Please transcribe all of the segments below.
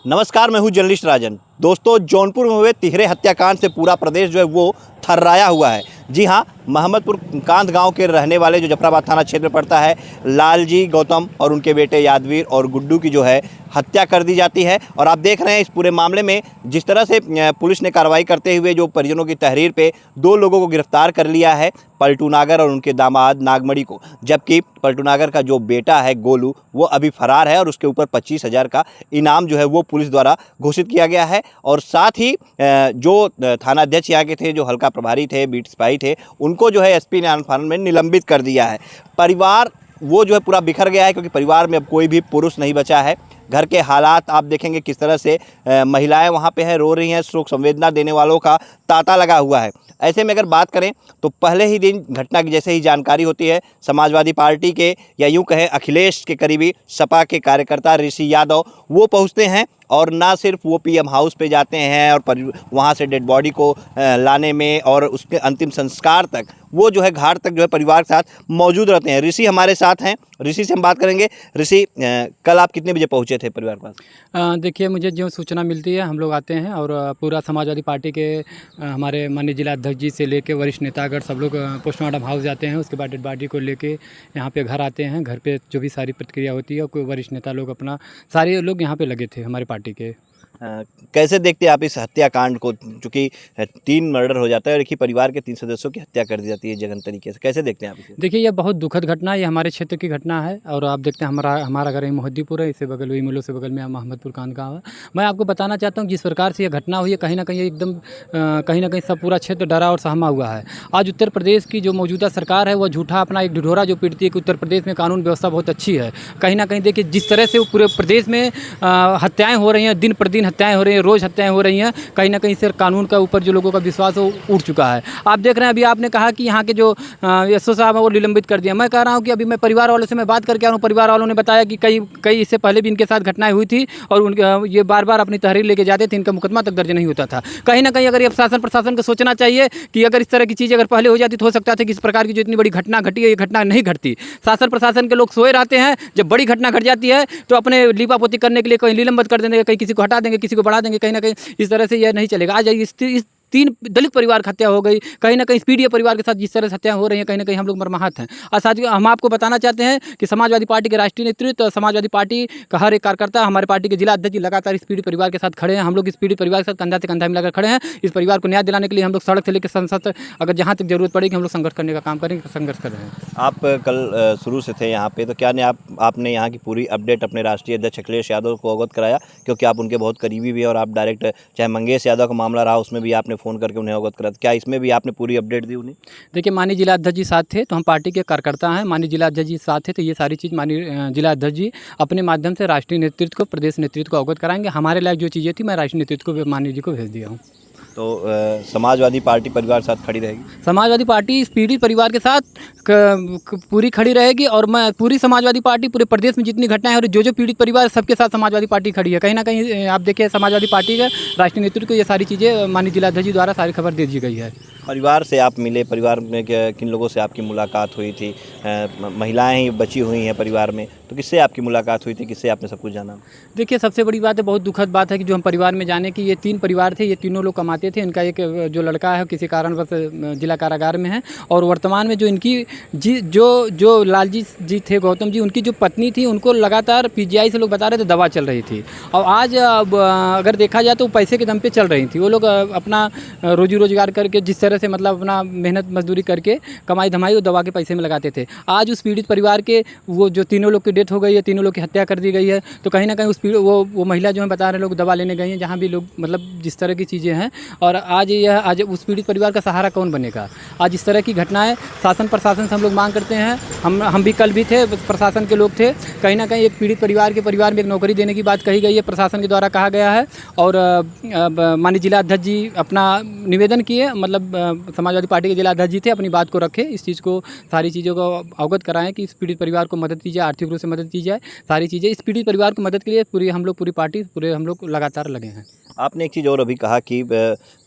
नमस्कार, मैं हूं जर्नलिस्ट राजन। दोस्तों, जौनपुर में हुए तिहरे हत्याकांड से पूरा प्रदेश जो है वो थर्राया हुआ है। जी हां, मोहम्मदपुर कांध गांव के रहने वाले जो जफराबाद थाना क्षेत्र में पड़ता है, लालजी गौतम और उनके बेटे यादवीर और गुड्डू की जो है हत्या कर दी जाती है। और आप देख रहे हैं इस पूरे मामले में जिस तरह से पुलिस ने कार्रवाई करते हुए जो परिजनों की तहरीर पे 2 लोगों को गिरफ्तार कर लिया है, पलटू नागर और उनके दामाद नागमणि को। जबकि पलटू नागर का जो बेटा है गोलू, वो अभी फरार है और उसके ऊपर 25,000 का इनाम जो है वो पुलिस द्वारा घोषित किया गया है। और साथ ही जो थाना अध्यक्ष यहाँ के थे, जो हल्का प्रभारी थे, बीट सिपाही थे, उनको जो है एसपी ने आनन-फानन में निलंबित कर दिया है। परिवार वो जो है पूरा बिखर गया है, क्योंकि परिवार में अब कोई भी पुरुष नहीं बचा है। घर के हालात आप देखेंगे किस तरह से महिलाएं वहाँ पे हैं, रो रही हैं, शोक संवेदना देने वालों का तांता लगा हुआ है। ऐसे में अगर बात करें तो पहले ही दिन घटना की जैसे ही जानकारी होती है, समाजवादी पार्टी के या यूँ कहें अखिलेश के करीबी सपा के कार्यकर्ता ऋषि यादव वो पहुँचते हैं और ना सिर्फ वो पीएम हाउस पे जाते हैं और वहाँ से डेड बॉडी को लाने में और उसके अंतिम संस्कार तक वो जो है घाट तक जो है परिवार के साथ मौजूद रहते हैं। ऋषि हमारे साथ हैं, ऋषि से हम बात करेंगे। ऋषि, कल आप कितने बजे पहुँचे थे परिवार के पास? देखिए, मुझे जो सूचना मिलती है हम लोग आते हैं और पूरा समाजवादी पार्टी के हमारे माननीय जिला अध्यक्ष जी से लेके वरिष्ठ नेतागण सब लोग पोस्टमार्टम हाउस जाते हैं। उसके बाद डेड बॉडी को लेके यहाँ पे घर आते हैं। घर पे जो भी सारी प्रक्रिया होती है, कोई वरिष्ठ नेता लोग अपना सारे लोग यहाँ पे लगे थे हमारे पार्टी के। कैसे देखते हैं आप इस हत्याकांड को, चूँकि 3 मर्डर हो जाता है और एक ही परिवार के 3 सदस्यों की हत्या कर दी जाती है जघन्य तरीके से, कैसे देखते हैं आप इसे? देखिए, यह बहुत दुखद घटना है, ये हमारे क्षेत्र की घटना है। और आप देखते हैं हमारा घर मोहद्दीपुर है, इससे बगल वही मुलो से बगल में मोहम्मदपुर कांध गाँव है। मैं आपको बताना चाहता हूँ जिस प्रकार से यह घटना हुई है, कहीं ना कहीं एकदम कहीं ना कहीं सब पूरा क्षेत्र डरा और सहमा हुआ है। आज उत्तर प्रदेश की जो मौजूदा सरकार है वह झूठा अपना एक ढिढोरा जो पीटती है कि उत्तर प्रदेश में कानून व्यवस्था बहुत अच्छी है। कहीं ना कहीं देखिए जिस तरह से पूरे प्रदेश में हत्याएँ हो रही हैं, दिन प्रतिदिन हत्याएँ हो रही हैं, रोज़ हत्याएँ हो रही हैं, कहीं ना कहीं से कानून का ऊपर जो लोगों का विश्वास है उठ चुका है। आप देख रहे हैं, अभी आपने कहा कि यहाँ के जो एसओ साहब है वो निलंबित कर दिया। मैं कह रहा हूँ कि अभी मैं परिवार वालों से मैं बात करके आ रहा हूँ, परिवार वालों ने बताया कि कई इससे पहले भी इनके साथ घटनाएं हुई थी और उनके ये बार बार अपनी तहरीर लेके जाते थे, इनका मुकदमा तक दर्ज नहीं होता था। कहीं ना कहीं अगर ये शासन प्रशासन को सोचना चाहिए कि अगर इस तरह की चीज़ अगर पहले हो जाती तो हो सकता था कि इस प्रकार की जो इतनी बड़ी घटना घटी है ये घटना नहीं घटती। शासन प्रशासन के लोग सोए रहते हैं, जब बड़ी घटना घट जाती है तो अपने लीपापोती करने के लिए कहीं निलंबित कर देंगे, कहीं किसी को हटा देंगे, किसी को बढ़ा देंगे। कहीं ना कहीं इस तरह से यह नहीं चलेगा। आज इस 3 दलित परिवार की हत्या हो गई, कहीं ना कहीं पीड़ित परिवार के साथ जिस तरह से हत्या हो रही है, कहीं ना कहीं हम लोग मर्माहत हैं। और साथ ही हम आपको बताना चाहते हैं कि समाजवादी पार्टी के राष्ट्रीय नेतृत्व और समाजवादी पार्टी का हर एक कार्यकर्ता, हमारे पार्टी के जिला अध्यक्ष जी लगातार इस पीड़ित परिवार के साथ खड़े हैं। हम लोग इस पीड़ित परिवार के साथ कंधा से कंधा मिलाकर खड़े हैं। इस परिवार को न्याय दिलाने के लिए हम लोग सड़क से लेकर संसद तक अगर जहाँ तक जरूरत पड़ेगी हम लोग संघर्ष करने का काम करेंगे, संघर्ष कर रहे हैं। आप कल शुरू से थे यहाँ पे, तो क्या नहीं आपने यहाँ की पूरी अपडेट अपने राष्ट्रीय अध्यक्ष अखिलेश यादव को अवगत कराया, क्योंकि आप उनके बहुत करीबी भी हैं और आप डायरेक्ट, चाहे मंगेश यादव का मामला रहा उसमें भी आपने फ़ोन करके उन्हें अवगत करा, क्या इसमें भी आपने पूरी अपडेट दी उन्हें? देखिए, माननीय जिला अध्यक्ष जी साथ थे तो हम पार्टी के कार्यकर्ता हैं, माननीय जिला अध्यक्ष जी साथ थे तो ये सारी चीज़ माननीय जिला अध्यक्ष जी अपने माध्यम से राष्ट्रीय नेतृत्व को, प्रदेश नेतृत्व को अवगत कराएंगे। हमारे लायक जो चीज़ें थी मैं राष्ट्रीय नेतृत्व को, माननीय जी को भेज दिया हूँ। तो समाजवादी पार्टी परिवार के साथ खड़ी रहेगी? समाजवादी पार्टी इस पीड़ित परिवार के साथ पूरी खड़ी रहेगी और मैं पूरी समाजवादी पार्टी पूरे प्रदेश में जितनी घटनाएं हो रही, जो परिवार परिवार सबके साथ समाजवादी पार्टी खड़ी है। कहीं ना कहीं आप देखिए समाजवादी पार्टी का राष्ट्रीय नेतृत्व को ये सारी चीज़ें माननीय जिला अध्यक्ष जी द्वारा सारी खबर दे दी गई है। परिवार से आप मिले, परिवार में किन लोगों से आपकी मुलाकात हुई थी? महिलाएं ही बची हुई हैं परिवार में, तो किससे आपकी मुलाकात हुई थी, किससे आपने सब कुछ जाना? देखिए, सबसे बड़ी बात है, बहुत दुखद बात है कि जो हम परिवार में जाने की, ये 3 परिवार थे, ये तीनों लोग कमाते थे। इनका एक जो लड़का है किसी कारणवश जिला कारागार में है और वर्तमान में जो इनकी जो लालजी जी थे, गौतम जी, उनकी जो पत्नी थी, उनको लगातार पीजीआई से लोग बता रहे थे दवा चल रही थी। और आज अगर देखा जाए तो पैसे के दम पे चल रही थी। वो लोग अपना रोजी रोजगार करके जिस तरह से मतलब अपना मेहनत मजदूरी करके कमाई धमाई वो दवा के पैसे में लगाते थे। आज उस पीड़ित परिवार के वो जो तीनों लोग की डेथ हो गई है, तीनों लोग की हत्या कर दी गई है, तो कहीं ना कहीं उस वो महिला जो है बता रहे लोग दवा लेने गई हैं, जहाँ भी लोग मतलब जिस तरह की चीज़ें हैं। और आज उस पीड़ित परिवार का सहारा कौन बनेगा? आज इस तरह की घटनाएं शासन प्रशासन से हम लोग मांग करते हैं। हम भी कल भी थे, प्रशासन के लोग थे। कहीं ना कहीं एक पीड़ित परिवार में एक नौकरी देने की बात कही गई है, प्रशासन के द्वारा कहा गया है। और माननीय जिला अध्यक्ष जी अपना निवेदन किए, मतलब समाजवादी पार्टी के जिला अध्यक्ष जी थे, अपनी बात को रखे, इस चीज़ को, सारी चीज़ों को अवगत कराएं कि इस पीड़ित परिवार को मदद की जाए, आर्थिक रूप से मदद की जाए, सारी चीज़ें इस पीड़ित परिवार को मदद के लिए पूरी पार्टी हम लोग लगातार लगे हैं। आपने एक चीज़ और अभी कहा कि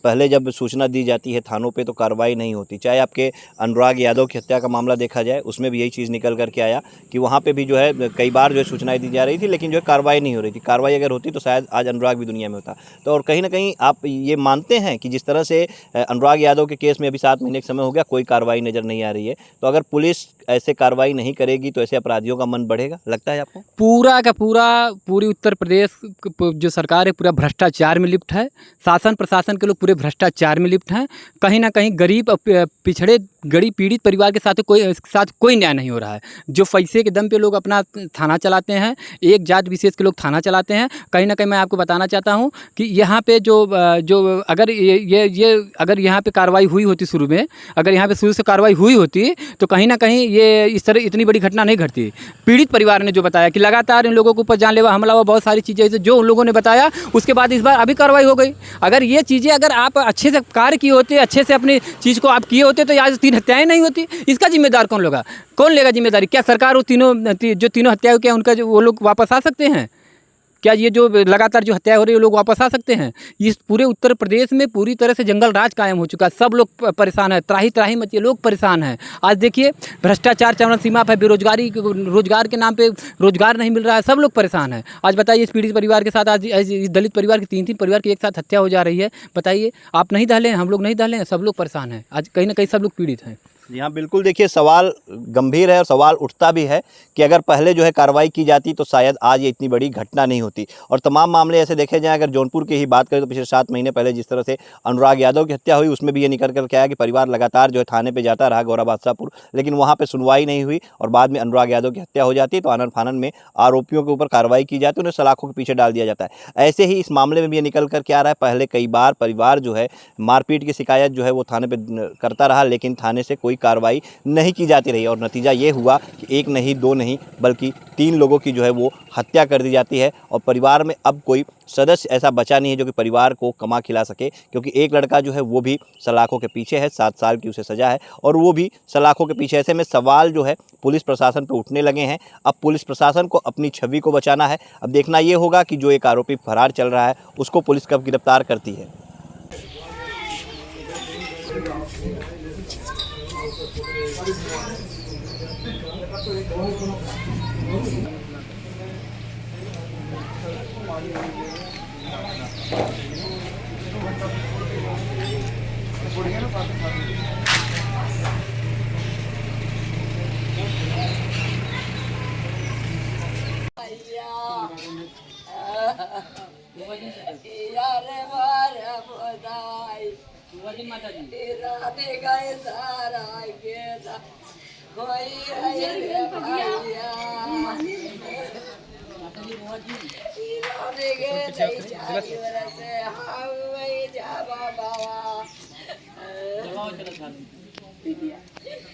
पहले जब सूचना दी जाती है थानों पे तो कार्रवाई नहीं होती, चाहे आपके अनुराग यादव की हत्या का मामला देखा जाए उसमें भी यही चीज़ निकल करके आया कि वहाँ पे भी जो है कई बार जो है सूचनाएं दी जा रही थी, लेकिन जो है कार्रवाई नहीं हो रही थी। कार्रवाई अगर होती तो शायद आज अनुराग भी दुनिया में होता। तो और कहीं ना कहीं आप ये मानते हैं कि जिस तरह से अनुराग यादव के केस में अभी 7 महीने का समय हो गया, कोई कार्रवाई नज़र नहीं आ रही है, तो अगर पुलिस ऐसे कार्रवाई नहीं करेगी तो ऐसे अपराधियों का मन बढ़ेगा, लगता है आपको? पूरा का पूरा पूरी उत्तर प्रदेश जो सरकार है पूरा भ्रष्टाचार में लिप्त है। शासन प्रशासन के लोग पूरे भ्रष्टाचार में लिप्त हैं। कहीं ना कहीं गरीब पिछड़े गरीब पीड़ित परिवार के साथ कोई न्याय नहीं हो रहा है। जो पैसे के दम पे लोग अपना थाना चलाते हैं, एक जात विशेष के लोग थाना चलाते हैं। कहीं ना कहीं मैं आपको बताना चाहता हूँ कि यहाँ पे जो अगर ये अगर यहाँ पे कार्रवाई हुई होती शुरू में, अगर यहाँ पे शुरू से कार्रवाई हुई होती तो कहीं ना कहीं ये इस तरह इतनी बड़ी घटना नहीं घटती। पीड़ित परिवार ने जो बताया कि लगातार इन लोगों के ऊपर जानलेवा हमला हुआ, बहुत सारी चीज़ें जो उन लोगों ने बताया, उसके बाद इस बार अभी कार्रवाई हो गई। अगर ये चीज़ें अगर आप अच्छे से कार्य किए होते, अच्छे से अपनी चीज़ को आप किए होते तो आज 3 हत्याएं नहीं होती। इसका जिम्मेदार कौन होगा? कौन लेगा जिम्मेदारी? क्या सरकार वो तीनों हत्याएं क्या उनका वो लोग वापस आ सकते हैं? क्या ये जो लगातार जो हत्याएं हो रही है लोग वापस आ सकते हैं? इस पूरे उत्तर प्रदेश में पूरी तरह से जंगल राज कायम हो चुका है। सब लोग परेशान है, त्राही त्राही मची, लोग परेशान हैं। आज देखिए भ्रष्टाचार चरम सीमा पर, बेरोजगारी, रोजगार के नाम पे रोजगार नहीं मिल रहा है, सब लोग परेशान हैं। आज बताइए इस पीड़ित परिवार के साथ आज इस दलित परिवार की 3-3 परिवार की एक साथ हत्या हो जा रही है। बताइए, आप नहीं दहले, हम लोग नहीं दहले, सब लोग परेशान हैं। आज कहीं ना कहीं सब लोग पीड़ित हैं। जी हाँ, बिल्कुल। देखिए, सवाल गंभीर है और सवाल उठता भी है कि अगर पहले जो है कार्रवाई की जाती तो शायद आज ये इतनी बड़ी घटना नहीं होती। और तमाम मामले ऐसे देखे जाएं, अगर जौनपुर की ही बात करें तो पिछले 7 महीने पहले जिस तरह से अनुराग यादव की हत्या हुई, उसमें भी ये निकल कर के आया कि परिवार लगातार जो है थाने पे जाता रहा, गौरा बादशाहपुर, लेकिन वहाँ पे सुनवाई नहीं हुई और बाद में अनुराग यादव की हत्या हो जाती है तो आनन फानन में आरोपियों के ऊपर कार्रवाई की जाती है, उन्हें सलाखों के पीछे डाल दिया जाता है। ऐसे ही इस मामले में भी ये निकल करके आ रहा है, पहले कई बार परिवार जो है मारपीट की शिकायत जो है वो थाने पर करता रहा, लेकिन थाने से कोई कार्रवाई नहीं की जाती रही और नतीजा ये हुआ कि 1 नहीं 2 नहीं बल्कि 3 लोगों की जो है वो हत्या कर दी जाती है। और परिवार में अब कोई सदस्य ऐसा बचा नहीं है जो कि परिवार को कमा खिला सके, क्योंकि एक लड़का जो है वो भी सलाखों के पीछे है, 7 साल की उसे सज़ा है और वो भी सलाखों के पीछे। ऐसे में सवाल जो है पुलिस प्रशासन पर उठने लगे हैं। अब पुलिस प्रशासन को अपनी छवि को बचाना है। अब देखना ये होगा कि जो एक आरोपी फरार चल रहा है उसको पुलिस कब गिरफ्तार करती है।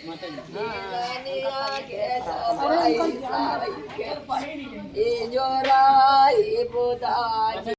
माता जी